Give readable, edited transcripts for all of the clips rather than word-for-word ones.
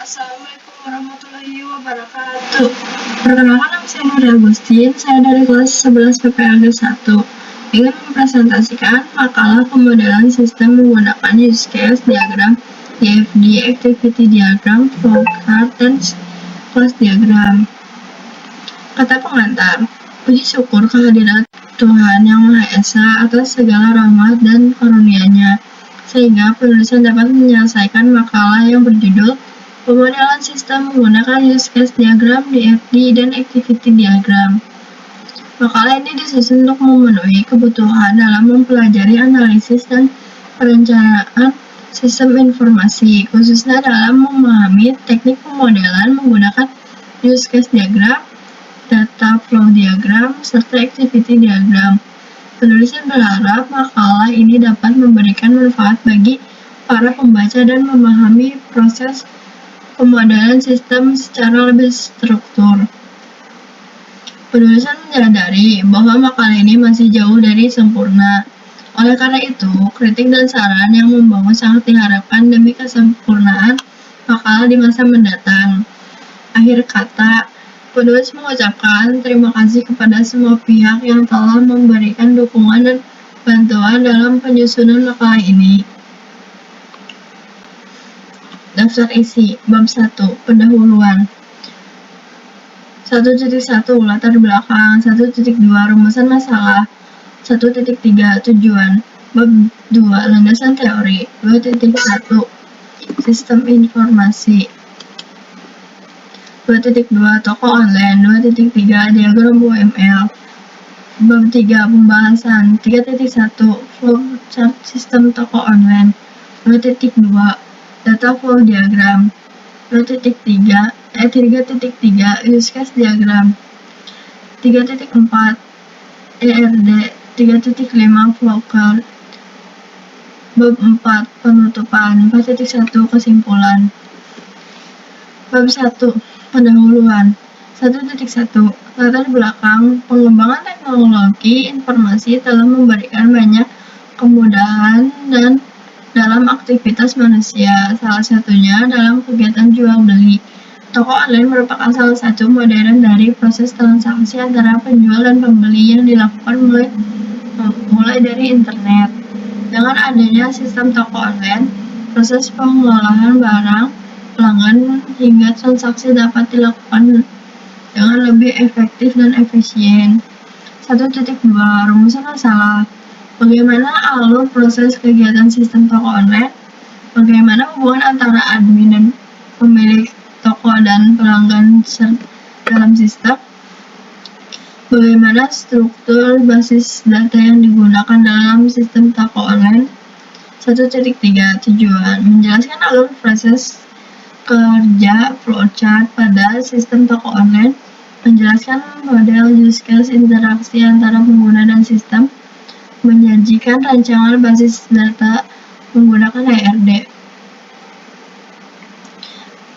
Assalamualaikum warahmatullahi wabarakatuh. Perkenalkan, nama saya Nur Agustin. Saya dari kelas 11 PPLG 1. Ingin mempresentasikan makalah pemodelan sistem menggunakan use case diagram, DFD, activity diagram, flowchart, dan class diagram. Kata pengantar, puji syukur kehadirat Tuhan Yang Maha Esa atas segala rahmat dan karunia-Nya, sehingga penulisan dapat menyelesaikan makalah yang berjudul Pemodelan Sistem Menggunakan Use Case Diagram, DFD, dan Activity Diagram. Makalah ini disusun untuk memenuhi kebutuhan dalam mempelajari analisis dan perencanaan sistem informasi, khususnya dalam memahami teknik pemodelan menggunakan use case diagram, data flow diagram, serta activity diagram. Penulisan berharap makalah ini dapat memberikan manfaat bagi para pembaca dan memahami proses pemodelan sistem secara lebih struktur. Penulisan menyadari bahwa makalah ini masih jauh dari sempurna. Oleh karena itu, kritik dan saran yang membangun sangat diharapkan demi kesempurnaan makalah di masa mendatang. Akhir kata, penulis mengucapkan terima kasih kepada semua pihak yang telah memberikan dukungan dan bantuan dalam penyusunan makalah ini. Daftar isi Bab 1 Pendahuluan 1.1 Latar belakang 1.2 Rumusan masalah 1.3 Tujuan Bab 2 Landasan teori 2.1 Sistem informasi 2.2 Toko online 2.3 Diagram UML Bab 3 Pembahasan 3.1 Flowchart sistem toko online 2.2 Data flow diagram 3.3 use case diagram 3.4 ERD 3.5 flowchart Bab 4 Penutupan 4.1 Kesimpulan Bab 1 Pendahuluan 1.1 Latar belakang pengembangan teknologi informasi telah memberikan banyak kemudahan dan dalam aktivitas manusia, salah satunya dalam kegiatan jual beli. Toko online merupakan salah satu modern dari proses transaksi antara penjual dan pembeli yang dilakukan mulai dari internet. Dengan adanya sistem toko online, proses pengolahan barang, pelanggan, hingga transaksi dapat dilakukan dengan lebih efektif dan efisien. 1.2 Rumusan masalah. Bagaimana alur proses kegiatan sistem toko online? Bagaimana hubungan antara admin dan pemilik toko dan pelanggan dalam sistem? Bagaimana struktur basis data yang digunakan dalam sistem toko online? 1.3 Tujuan menjelaskan alur proses kerja flowchart pada sistem toko online, menjelaskan model use case interaksi antara pengguna dan sistem, menyajikan rancangan basis data menggunakan ERD.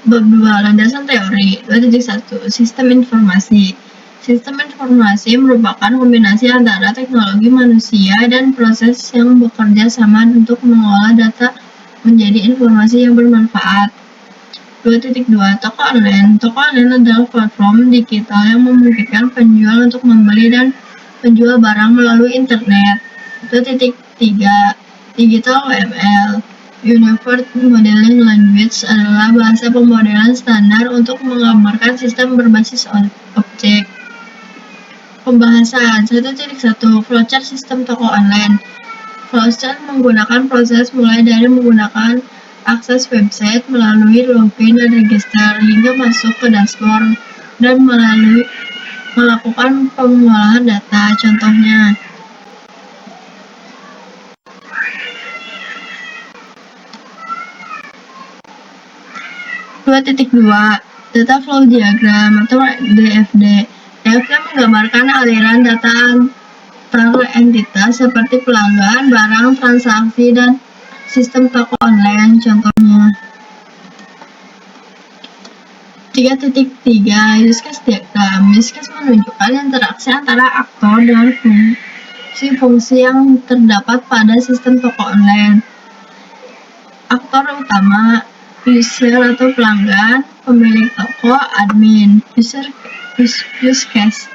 Bab 2 Landasan teori 2.1 Sistem informasi. Sistem informasi merupakan kombinasi antara teknologi manusia dan proses yang bekerja sama untuk mengolah data menjadi informasi yang bermanfaat. 2.2 Toko online. Toko online adalah platform digital yang memungkinkan penjual untuk membeli dan menjual barang melalui internet. 2.3 Digital UML. Unified Modeling Language adalah bahasa pemodelan standar untuk menggambarkan sistem berbasis objek. Pembahasan 1.1 Flowchart sistem toko online. Flowchart menggunakan proses mulai dari menggunakan akses website melalui login dan register hingga masuk ke dashboard dan melakukan pengolahan data. Contohnya, 2.2 Data flow diagram atau DFD. DFD menggambarkan aliran data antar entitas seperti pelanggan, barang, transaksi, dan sistem toko online. Contohnya, 3.3 Use case diagram. Use case menunjukkan interaksi antara aktor dengan fungsi-fungsi yang terdapat pada sistem toko online. Aktor utama user atau pelanggan, pemilik toko, admin, use case,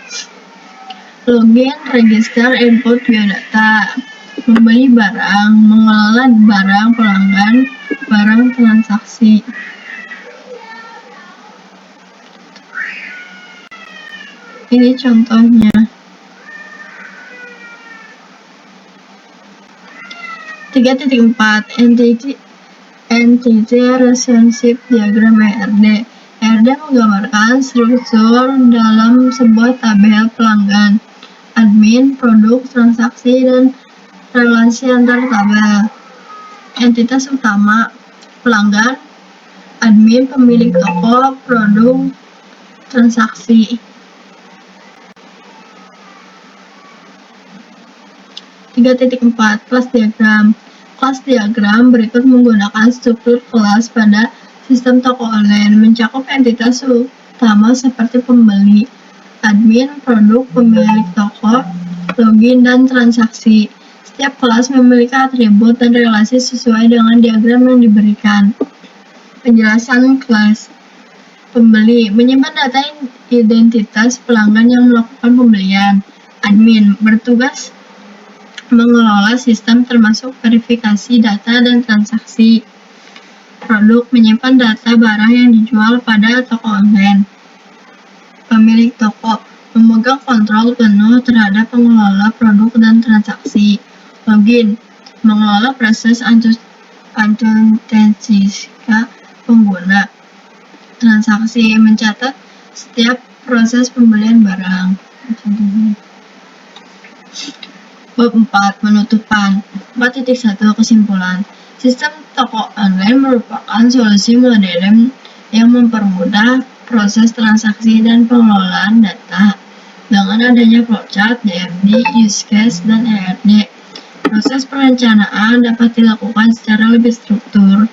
login, register, input biodata, membeli barang, mengelola barang pelanggan, barang transaksi. Ini contohnya. 3.4 Entity Relationship Diagram ERD. ERD menggambarkan struktur dalam sebuah tabel pelanggan, admin, produk, transaksi, dan relasi antar tabel. Entitas utama: pelanggan, admin, pemilik toko, produk, transaksi. 3.4 Kelas diagram. Kelas diagram berikut menggunakan struktur kelas pada sistem toko online, mencakup entitas utama seperti pembeli, admin, produk, pemilik toko, login, dan transaksi. Setiap kelas memiliki atribut dan relasi sesuai dengan diagram yang diberikan. Penjelasan kelas. Pembeli menyimpan data identitas pelanggan yang melakukan pembelian. Admin bertugas mengelola sistem termasuk verifikasi data dan transaksi. Produk menyimpan data barang yang dijual pada toko online. Pemilik toko memegang kontrol penuh terhadap pengelola produk dan transaksi. Login mengelola proses autentisasi pengguna. Transaksi mencatat setiap proses pembelian barang. Bab 4 Penutupan. 4.1 Kesimpulan. Sistem toko online merupakan solusi modern yang mempermudah proses transaksi dan pengelolaan data. Dengan adanya flowchart, DFD, use case, dan ERD, proses perencanaan dapat dilakukan secara lebih struktur,